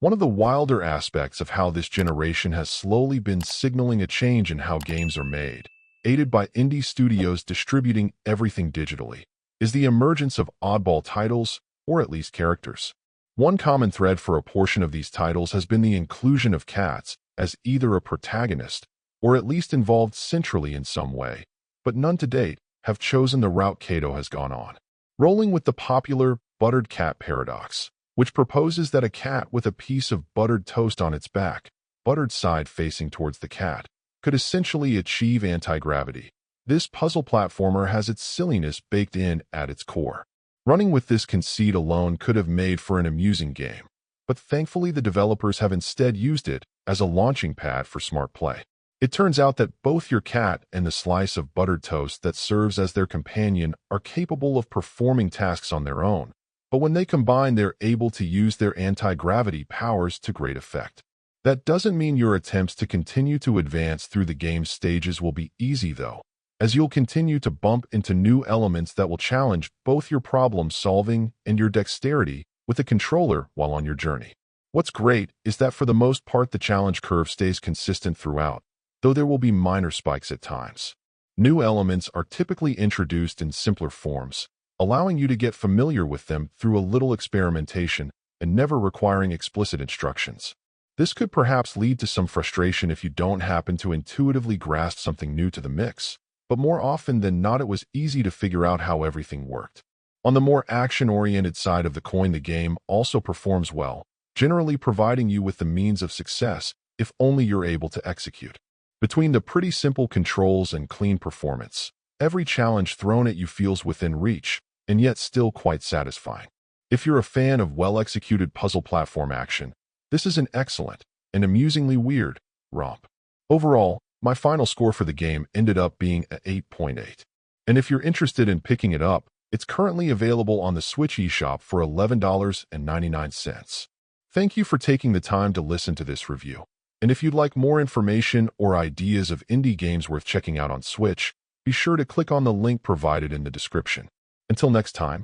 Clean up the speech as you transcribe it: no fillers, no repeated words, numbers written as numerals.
One of the wilder aspects of how this generation has slowly been signaling a change in how games are made, aided by indie studios distributing everything digitally, is the emergence of oddball titles, or at least characters. One common thread for a portion of these titles has been the inclusion of cats as either a protagonist or at least involved centrally in some way, but none to date have chosen the route CATO has gone on, rolling with the popular buttered cat paradox, which proposes that a cat with a piece of buttered toast on its back, buttered side facing towards the cat, could essentially achieve anti-gravity. This puzzle platformer has its silliness baked in at its core. Running with this conceit alone could have made for an amusing game, but thankfully the developers have instead used it as a launching pad for smart play. It turns out that both your cat and the slice of buttered toast that serves as their companion are capable of performing tasks on their own, but when they combine, they're able to use their anti-gravity powers to great effect. That doesn't mean your attempts to continue to advance through the game's stages will be easy, though, as you'll continue to bump into new elements that will challenge both your problem-solving and your dexterity with the controller while on your journey. What's great is that for the most part the challenge curve stays consistent throughout, though there will be minor spikes at times. New elements are typically introduced in simpler forms, allowing you to get familiar with them through a little experimentation and never requiring explicit instructions. This could perhaps lead to some frustration if you don't happen to intuitively grasp something new to the mix, but more often than not it was easy to figure out how everything worked. On the more action-oriented side of the coin, the game also performs well, generally providing you with the means of success if only you're able to execute. Between the pretty simple controls and clean performance, every challenge thrown at you feels within reach, and yet still quite satisfying. If you're a fan of well-executed puzzle platform action, this is an excellent and amusingly weird romp. Overall, my final score for the game ended up being an 8.8. And if you're interested in picking it up, it's currently available on the Switch eShop for $11.99. Thank you for taking the time to listen to this review. And if you'd like more information or ideas of indie games worth checking out on Switch, be sure to click on the link provided in the description. Until next time.